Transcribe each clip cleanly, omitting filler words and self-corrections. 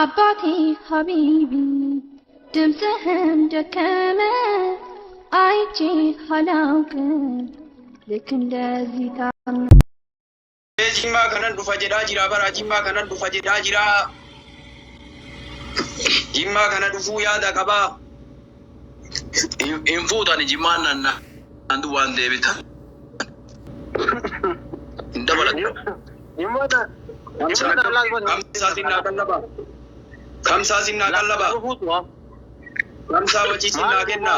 አባቴ ሀቢቢ ድምፅህን ደከመ አይቼ አላውቅም ልክ እንደዚህ ታምነ ጂማ ከነን ዱፋ ጀዳ ጅራ በራ ጂማ ከነን ዱፋ ጀዳ ጅራ ጂማ ከነ ዱፉ ያዳ ቀባ ኢንፉታን ጂማናና አንዱ ዋን ዴቢታ እንደበለ ይሞታ kamsa sinna kallaba kamsa wachi sinna kenna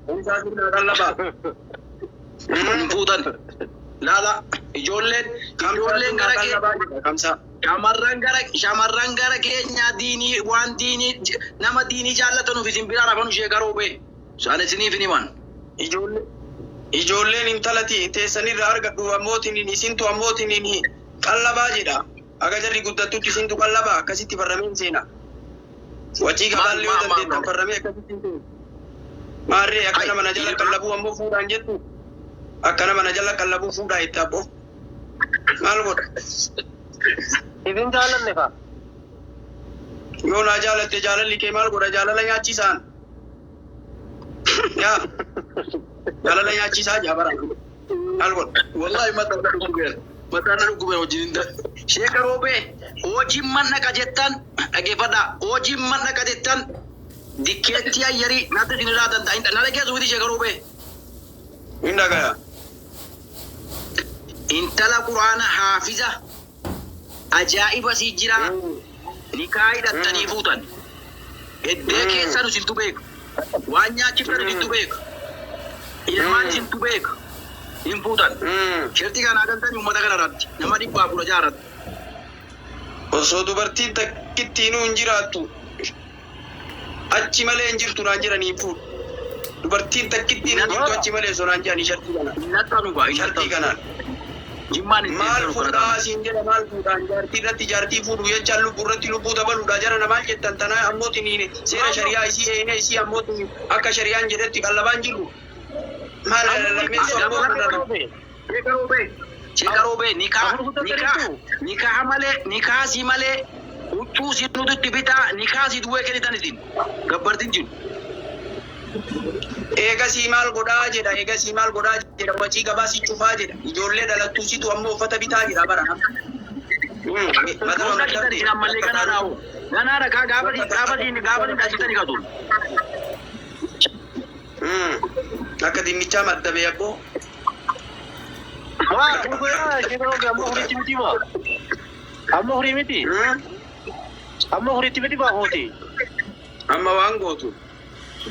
kamsa sinna kallaba fuutan lala ijoolleen gara kamsa shamarran gara keenya diini waan diini nama diini jaallatanu fi simbira rafanu ishee garoobe saan isiniif himan ijoolleen intalati teessanirra argadhu ammootiin isintu ammootiin qallabaa jedha aga jarri guddattutti isintu qallabaa akkasitti farrameen seena wajii gaballi yoo dandeettan farramee akkasitti maarree akkana mana jala qallabuu ammoo fuudhaan jettu akkana mana jala qallabuu fuudhaa itti abbo maal godha idin jaalanne fa yoo naa jaalatte jaalalli kee maal godha jaalala nyaachisaan yaa jaalala nyaachisaa jaabara maal godha wallahi matana dhugube hojiin sheeka roobee hojiin manna qajettan dhageeffadha hojiin manna qajettan dikkeetti ayyarii natti dinirraa danda'in nala geessu miti sheeka roobee hin dhagaya intala quraana haafiza ajaa'iba sii jira nikaa hidhattanii fuutan heddee keessan isintu beeku waan nyaachiftan isintu beeku ilmaan isintu beeku hin fuutan shirtii kana galtanii uummata kana irratti nama 110 jaarratti osoo dubartiin takkittiinuu hin jiraattu achi malee hin jirtu naan jedhanii fuudhu dubartiin takkittiin hin jirtu achi malee osoo naan jedhanii shartii kanaan maal fuudhaa asiin jedha maal fuudhaan jaartii irratti jaartii fuudhu jechaan lubbuu irratti lubbuu dabaluudha jara maal jettan tanaa ammootiin seera shari'aa isii eene isii ammootiin akka shari'aan jedhetti qallabaan jiru maal lammeessoo ammoo Chekaroobe nikaa malee si malee huccuu si nututti bitaa nikaa si duwwee kennitan isin gabbartiin jiru. Eegasii maal godhaa jedha wajii gabaa si cufaa jedha ijoollee dhalattuu situ ammoo uffata bitaa jedha bara. Ammallee ganaa rakaa gaafa dhaasitanii qatu. Akka dinnichaa maddabee abboo. wah kuya kita ammo huri ba ammo huri miti ba hoti amma waan gootu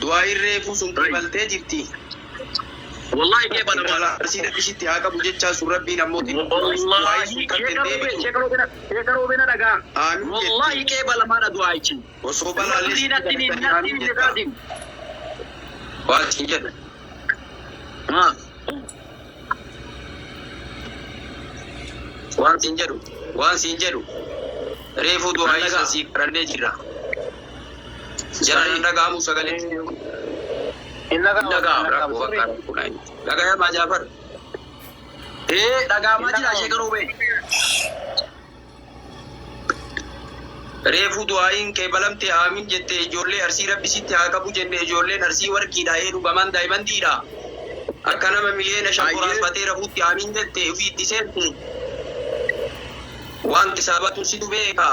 du'aa irreefu sun qibaltee jirti wallahi kee bana mala asii dhaqisitti haa qabu jechaa sun rabbiin ammootiin wallahi sheekaroo bena dhagaa wallahi kee bala maadha du'aa ichi osoo balaallee waan siin jedha waan siin jedhu reefu du'aa isa sii qarannee jirra jaran dhagaamu sagalee dhagaamaa jaafar dhagaamaa jira sheekaroo bee reefu du'aayin qeebalamte aamin jette ijoollee arsii rabbisitti haa qabu jenne ijoolleen arsii warqiidha dhugaman daa'imantiidha akka nama miliyoona 5 raasfatee rafuutti aamin jette ofii itti seente wanti sabatu situ beeka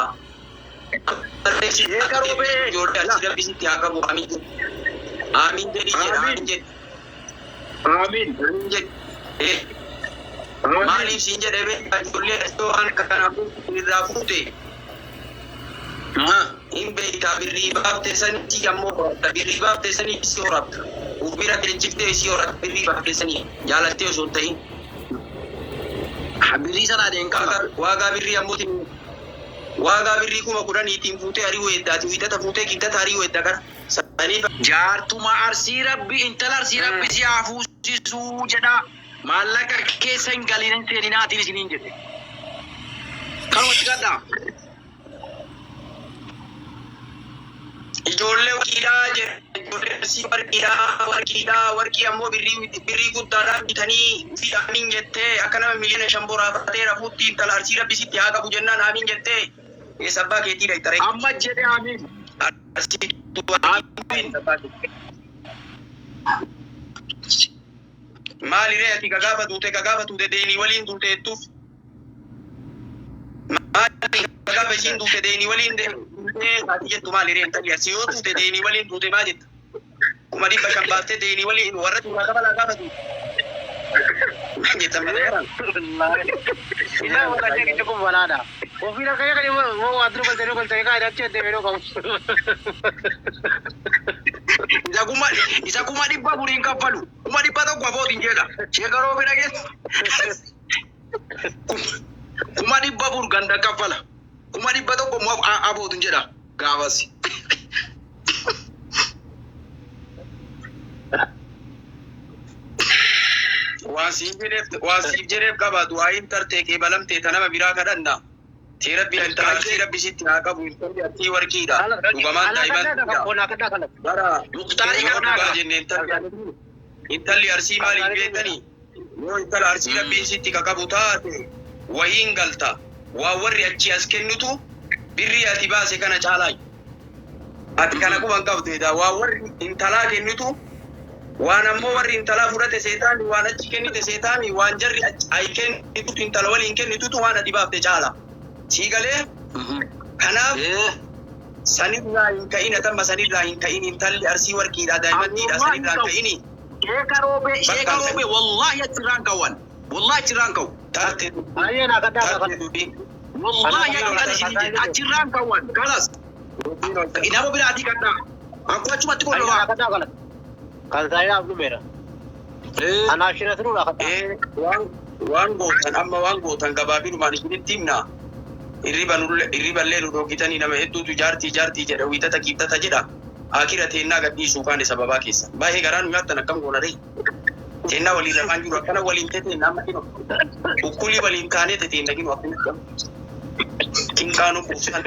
sheekaroo bee ijoollee arsii rabbisitti haa qabu aamin jedhi jedha aamin jedhe maaliif siin jedhe beeka ijoollee arsii waan akka kanaafuu irraa fuute in beektaa birrii baaftee sanii ammoo birrii baaftee sanii isi horatta ubira keenchiftee isi horatta birrii baaftee sanii jaalattee osoo ta'in birrii sanaa deenkaa waagaa birrii ammootiin waagaa birrii 10,000 fuutee arii weeddaati wiidata fuutee kiddata arii weedda kana saniif jaartuma arsii rabbi intala arsii rabbi si haa fuusisuu jedha maallaqa keessa hin galiin seeninaatiin isiniin jedhe kanumatti gaddaa ijoollee warqiidhaa jedha ijoollee arsii warqii ammoo birrii guddaadhaan bitanii fi aamin jettee akka nama miliyoona 5 raafatee rafuutti intala arsii rabbisitti haa qabu jennaan aamin jettee Sabba keetii dha itaree. Amma jedhe amiin. Maali ree ati gagaafa tuute deenii waliin tuute jettuuf. Maali gagaafa ishiin tuute deenii waliin ati jettu maali ree intalli asii yoo tuute deenii waliin tuute maa jetta? Kuma dhibba shan baaftee deenii waliin warra tuuraa kabalaa gaafa tuute. Jetta malee. Ila wala jadi cukup balada. Ofina kaya kaya mau adru kalau kaya dapat cedek bero kamu. Isa kuma dhibba buriin kaffalu. Kuma dhibba tokko abootiin jedha. Sheekaroo bira geessa. Kuma dhibba bur ganda kaffala. Kuma dhibba tokko immoo abootiin jedha. Gaafas. Waan siif jedheef qabaatu waa hin tartee balamtee tanama biraa kadhanna. Tee rabbi intalaatii rabbi sitti haa qabu intalli artii warqiidha. Dhugamaan daa'iman. Bara muktaarii kadhaa jennee intalli arsii maaliif beektanii? Yoo intala arsii rabbiin sitti qabu taate wayiin galta. Waa warri achi as kennitu birrii ati baase kana caalaa. Ati kana quban qabdeedha. Waa warri intalaa kennitu waan ammoo warri intalaa fudhate seetaani waan achi kennite seetaani waan jarri ay kennitutu intala waliin kennitutu waan ati baafte caala. Sii galee kanaaf sanirraa hin ka'in atamma sanirraa hin ka'in intalli arsii warqiidha daa'imanniidha sanirraa hin ka'ini. Sheekaroobe wallahi achirraan kawwan wallahi achirraan kawu. Ayyee naa kadhaa kaffala. Wallahi achirraan kawwan kalas. Nama biraatii kadhaa. Akkuma achumatti godhama. Kalau saya belum merah. Anak asyirah terus lah kata. Waan gootan gabaabinumaan isinitti himna. Irriballee dhudhoogitanii nama hedduutu jaartii jedha wiitata kiibtata jedha. Akira teennaa gadhiisuu kaane sababaa keessa. Baay'ee garaan nyaattan akkam goona ree. Teennaa waliin lafaan jiru akkana waliin teennaa makino. Ukkulii waliin kaanee teennaa ginu akkana. Kinkaanuu kuusan.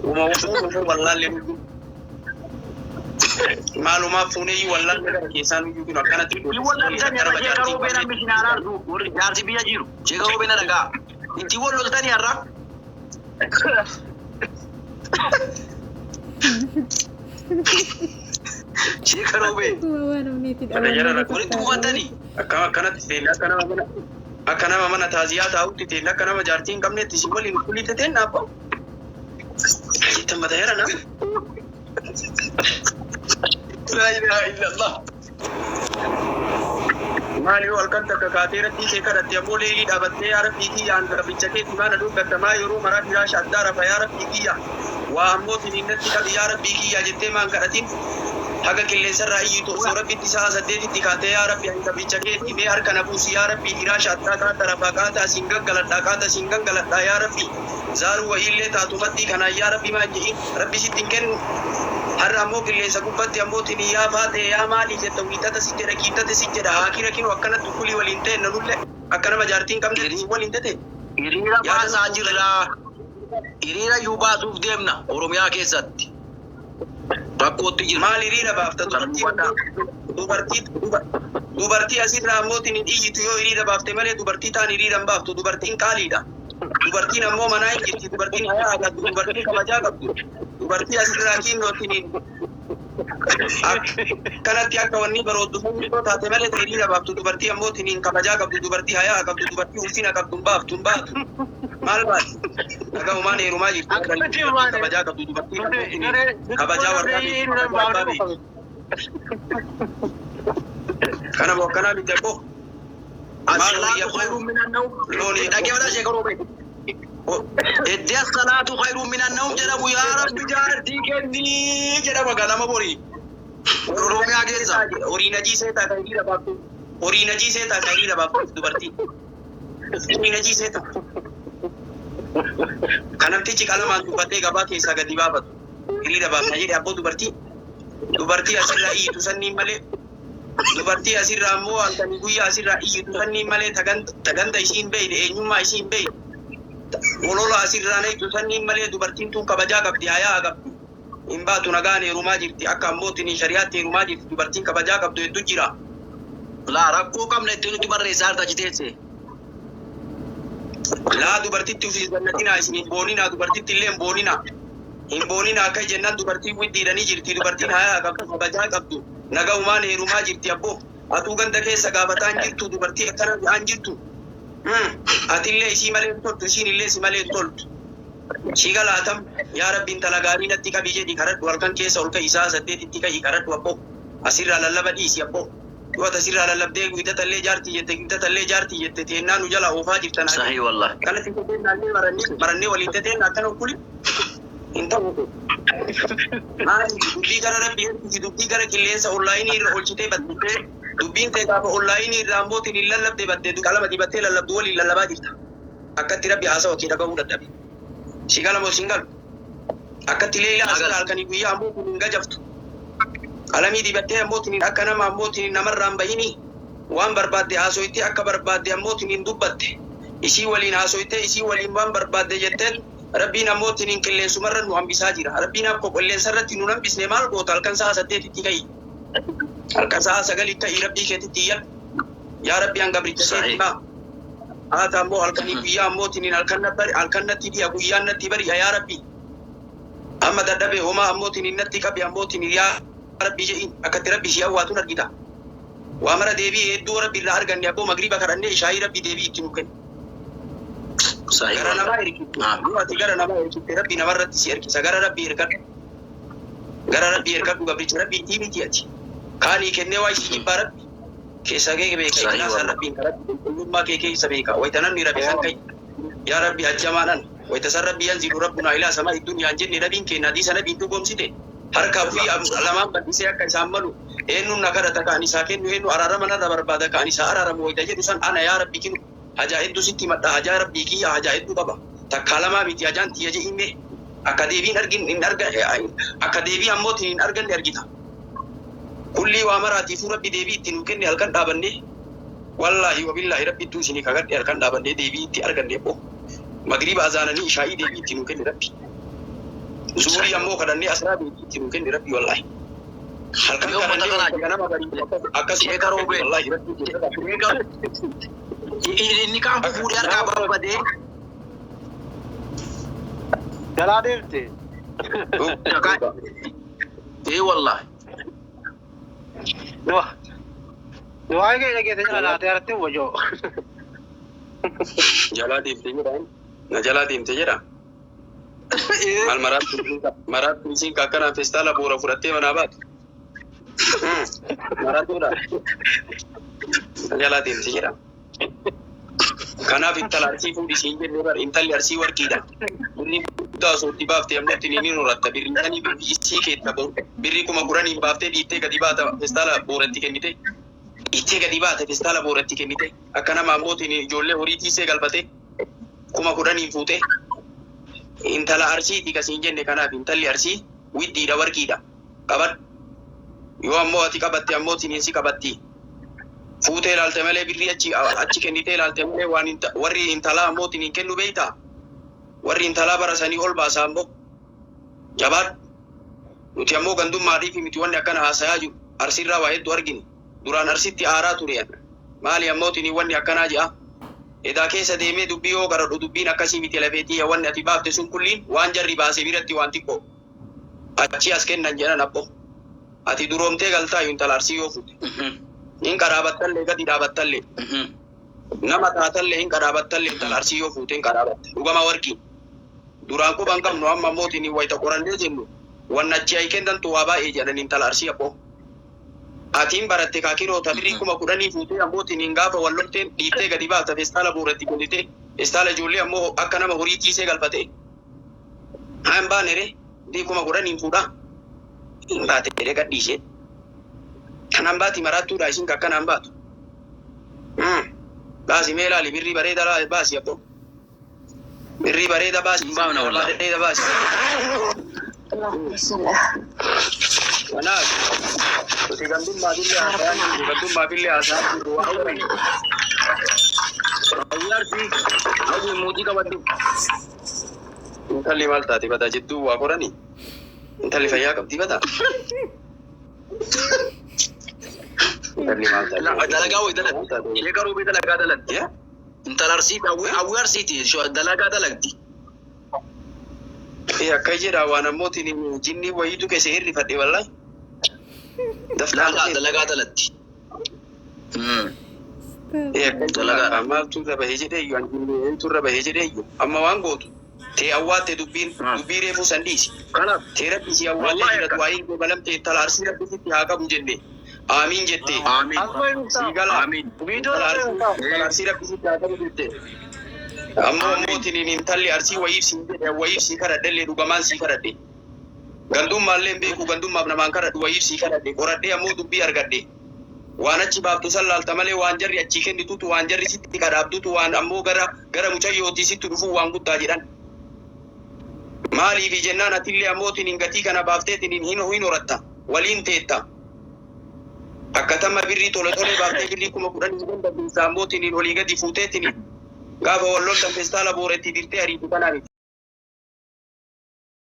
Uumamuu wallaallee mul'u. Maalumaaf fuunee wallaan gara keessaan iyyuu kun akkanatti Sheekaroo bena mishinaaraa warri jaarsi biyya jiru. Sheekaroo bena dhagaa. Itti wal loltanii har'a. Sheekaroo bena. Walitti bu'atanii. Akkanatti teellaa akka nama mana taaziyaa taa'utti teellaa akka nama jaartii hin qabneetti si waliin kuliite teennaa abbaa. Jettan mata heera nama. La ilaha illallah. Maali yoo halkan takka kaatee rabbii kee kadhatte ammoo leelii dhaabattee yaa rabbii kiyya an rabbicha keetti maana dubbatamaa yeroo maraa firaa shaddaa rafa yaa rabbii kiyya waa ammoo siniinnatti qabi yaa rabbii kiyya jettee maan kadhatin haga qilleensarraa iyyitu osoo rabbitti sa'a saddeetitti kaatee yaa rabbi an rabbicha keetti mee harka na buusi yaa rabbii firaa shaddaa kaata rafa kaata asiin gaggaladhaa yaa rabbii zaaruu wayiillee taatumatti kanaan yaa rabbi maan jedhin rabbi sitti hin kennu. Har'a ammoo qilleensa gubbatti ammoo yaa baate yaa maali jetta wiitata si jedha kiittate si jedha akira kinu akkanatti kulii waliin ta'e nanulle akka nama jaartiin qabne waliin ta'e. Hiriira baasaa jirra. Hiriira yuu baasuuf deemna Oromiyaa keessatti. Rakkootti jira. Maal hiriira baafta dubartii asirraa ammoo hin iyyitu yoo hiriira baafte malee dubartii taan hiriira hin baaftu dubartiin qaaliidha. Dubartiin ammoo manaa hin jirti dubartiin hayaa qabdu dubartiin kabajaa qabdu. Dubartii asirraa kiinnootiin kanatti akka wanni barooddu fuulduroo taate malee hiriira baaftu dubartii ammoo tiniin kabajaa qabdu dubartii hayaa qabdu dubartii ulfina qabdu hin baaftu maal baatu dhagahumaan heerumaa jirtu kabajaa qabdu dubartii kabajaa warraa kana moo akkanaa miti abbo As-salaatu khayrun minan nawm. loonii dhageeffadhaa sheekaroo beeku. Iddoo as-salaatu khayrun minan nawm jedhamu yaa rabbi jaartii kennii jedhama ganama borii. Oromiyaa keessa horii najiisee taata hiriira baaftu. Horii najiisee taata hiriira baaftu dubartii. Horii najiisee taata. Kanamtichi qalamaan dubbattee gabaa keessaa gadi baafatu. Hiriira baafna jedhe abboo dubartii. Dubartii asirraa iyyitu sanniin malee. Dubartii asirraa ammoo halkanii guyyaa asirraa iyyitu sanniin malee taganda isiin beeyne eenyummaa isiin beeyne. Olola asirraa neeytu sanniin malee dubartiin tun kabajaa qabdi hayaa qabdi. Hin baatu nagaan heerumaa jirti akka ammootiin shariyaatti heerumaa jirti dubartiin kabajaa qabdu hedduu jira. Laa rakkoo qabna itti nuti barreessaa harta jiteesse. Laa dubartitti ufii jannatinaa isin hin boonina dubartitti illee hin boonina. Hin boonina akka jennaan dubartii widdiidhanii jirti dubartiin hayaa qabdu kabajaa qabdu nagaumaan heerumaa jirti abboo. Atuu ganda keessa gaafataa hin jirtu dubartii akkana bi'aan jirtu. Atillee isii malee hin toltu isiin illee si malee hin toltu. Si galaatam yaa rabbiin intala gaarii natti qabii jedhi kadhadhu halkan keessa ol ka'i isaa 8tti ka'i kadhadhu abboo. Asirraa lallaba dhiisi abboo. Yoo asirraa lallabdee guuttatallee jaartii jette teennaa nu jala oofaa jirtan. Sahii wallah. Kanatti teennaallee marannee waliin teteen akkana okkuli. Hin ta'u. Dubbii gara rabbii ergisi dubbii gara qilleensa onlaayinii irra olchitee battee dubbiin ta'e gaafa onlaayinii irraa ammootiin hin lallabdee battee qalama dibattee lallabdu waliin lallabaa jirta. Akkatti rabbi haasawa kee dhagahuu dadhabe. Si galamoo sin galu. Akkatti leelaa asirraa halkanii guyyaa ammootiin hin gajaftu. Qalamii dibattee ammootiin akka nama ammootiin namarraan bahini waan barbaadde haasoittee akka barbaadde ammootiin hin dubbatte. Isii waliin haasoittee isii waliin waan barbaadde jetteen rabbiin ammootiin hin qilleensumarra nu hambisaa jira. Rabbiin akka qilleensarratti nu hambisne maal goota halkan sa'a 8tti ka'i. Halkan sa'a 9 ka'i rabbii keetitti iyyan. Yaa rabbi hanga brichaseetti maa. Haata ammoo halkanii guyyaa ammootiin halkan natti dhiya guyyaan natti bari'a yaa rabbi. Amma dadhabee homaa ammootiin natti qabe ammootiin yaa rabbi jedhiin akkatti rabbi si hawwaatuun argita. Waa mara deebii hedduu rabbi irraa arganne abboo magriba kadhannee ishaayii rabbi deebii itti nu kenna. Gara namaa hirkitte. Ati gara namaa hirkitte rabbi namarratti si hirkisa gara rabbi hirkadhu. Gara rabbi hirkadhu gabricha rabbi itti miti ati. Kaanii kennee waa isii jibbaa rabbi. Keessa kee beeka itinaasaa rabbiin kadhadhu qulqullummaa kee keessa beeka. Wayita namni rabbi san ka'i. Yaa rabbi hajjamaadhaan wayita san rabbi yanzilu rabbunaa ilaa samaa iddunyaan jenne rabbiin kenna adii sana biin dhugoomsite. Harkaa fi lamaan bal'isee akka isaan malu eenyuun na kadhata kaan isaa kennu eenyu araarama narra barbaada kaan isaa araaramu wayita jedhu san ana yaa rabbi kinu hajaa hedduu sitti madda hajaa rabbii kiyya hajaa hedduu qaba takkaa lamaa miti hajaan tiyya jedhime akka deebiin argin hin arga akka deebii ammootiin hin arganne argita. Kullii waa maraatiifuu rabbi deebii itti nu kenne halkan dhaabannee wallaahi wabillaahi rabbiittuu isinii kagadhe halkan dhaabannee deebii itti arganne boo magriba azaananii ishaa'ii deebii itti nu kenne rabbi. Zuuri ammoo kadhannee asraa deebii itti nu kenne rabbi wallaahi. Halkan kadhannee ganama barii akkasuma karoobee wallaahi rabbi. Inni kan fuudhee harkaa barbaadee. Jalaa deemte. Wallaahi. Doa ke lagi saya nak ada arti wajah. Jalaa deemte jedhaan. Na jalaa deemte jedha. Maal maraatti isiin kakkanaan feestaala bu'uura fudhattee manaa baatu. Maraattuudha. Na jalaa deemte jedha. Kanaaf intala arsii fuudhisiin jennee bara intalli arsii warqiidha. Birrii guddaa osoo itti baaftee ammoo itti ni horatta. Birrii sanii isii keetta birrii 10,000 baaftee dhiittee gadi baata feestaala bu'uuratti kennite. Dhiittee gadi baata feestaala bu'uuratti kennite. Akka nama ammootiin ijoollee horii tiisee galfate 10,000 fuute. Intala arsiiti kasiin jenne kanaaf intalli arsii widdiidha warqiidha. Qabadhu. Yoo ammoo ati qabatte ammootiin si qabatti. Fuutee ilaalte malee birrii achi kennitee ilaalte malee waan warri intalaa ammootiin hin kennu beeyta. Warri intalaa barasanii ol baasa ammoo. Jabaadhu. Nuti ammoo gandummaadhiif miti wanni akkana haasayaa jiru. Arsiirraa waa hedduu argine. Duraan arsitti aaraa ture. Maali ammootiin wanni akkanaa ji'a. Edaa keessa deemee dubbii yoo garadhu dubbiin akkasii miti lafeetii wanni ati baafte sun kulliin waan jarri baasee biratti waan xiqqoo. Achi as kennan jedhan abbo. Ati duroomtee galtaa intala arsii yoo fuute. Hin qaraabattallee gadi dhaabattallee. Nama taatallee hin qaraabattallee intala arsii yoo fuute hin qaraabatte. Dhugama warqii. Duraan quban qabnu amma mootiin wayita qorannee jennu. Wanni achi ay kennantu waa baay'ee jedhan intala arsii abbo. Atiin baratte kaakiroota birrii 10,000 fuutee ammootiin hin gaafa wallolteen dhiittee gadi baata feestaala bu'uuratti kennite. Feestaala ijoollee ammoo akka nama horii tiisee galfate. Haa hin baane ree birrii 10,000 fuudhaa. Hin baate jedhee gadhiisee. Kanan baati maraattuudha isin kakkanaan baatu. Baasi mee ilaali birrii bareeda baasi abbo. Birrii bareeda baasi. Baamna wallaahi. Bareeda baasi. Kanaaf nuti gandummaa billee haasa'aa jiru gandummaa billee haasa'aa jiru waa uumanne. Hawwaarsi hawwi muutii qabadhu. Intalli maal taate bataa jettuu waa qoranii. Intalli fayyaa qabdi bataa. Intalli maal taate. Dalagaa wayii dalatti. Ishee garuu bee dalagaa dalatti. Intala arsii hawwi arsiiti dalagaa dalagdi. Akka jedha waan ammootiin jinni wayiitu keessa hirrifadhe wallahi. Dalagaa dalagdi. Dalagaa maaltu irra bahee jedheeyyu antu irra bahee jedheeyyu amma waan gootu tee awwaatte dubbii reefuu san dhiisi. Tee rabbisi awwaatte jedhatu waa'ee gobalamte intala arsii rabbisitti haa qabu jenne. Amiin jettee. Siigala. Intala arsii rabbisitti haa qabu jettee. Ammoo mootiin intalli arsii wayiif sii kadhadhellee dhugamaan sii kadhadhe. Gandummaallee hin beeku gandummaaf namaan kadhadhu wayiif sii kadhadhe. Qoradhee ammoo dubbii argadhe. Waan achi baaftu san laalta malee waan jarri achii kennitutu waan jarri sitti kadhaabdutu waan ammoo gara mucayyootii sitti dhufuu waan guddaa jedhan. Maaliif jennaan atillee ammootiin gatii kana baafteetiin hin horatta waliin teetta. Akkatama birrii tole baaftee birrii 10,000 dandabbisaa ammootiin olii gadi fuuteetiin gaafa walloltan feestaala booretti dirtee ariitu kanaan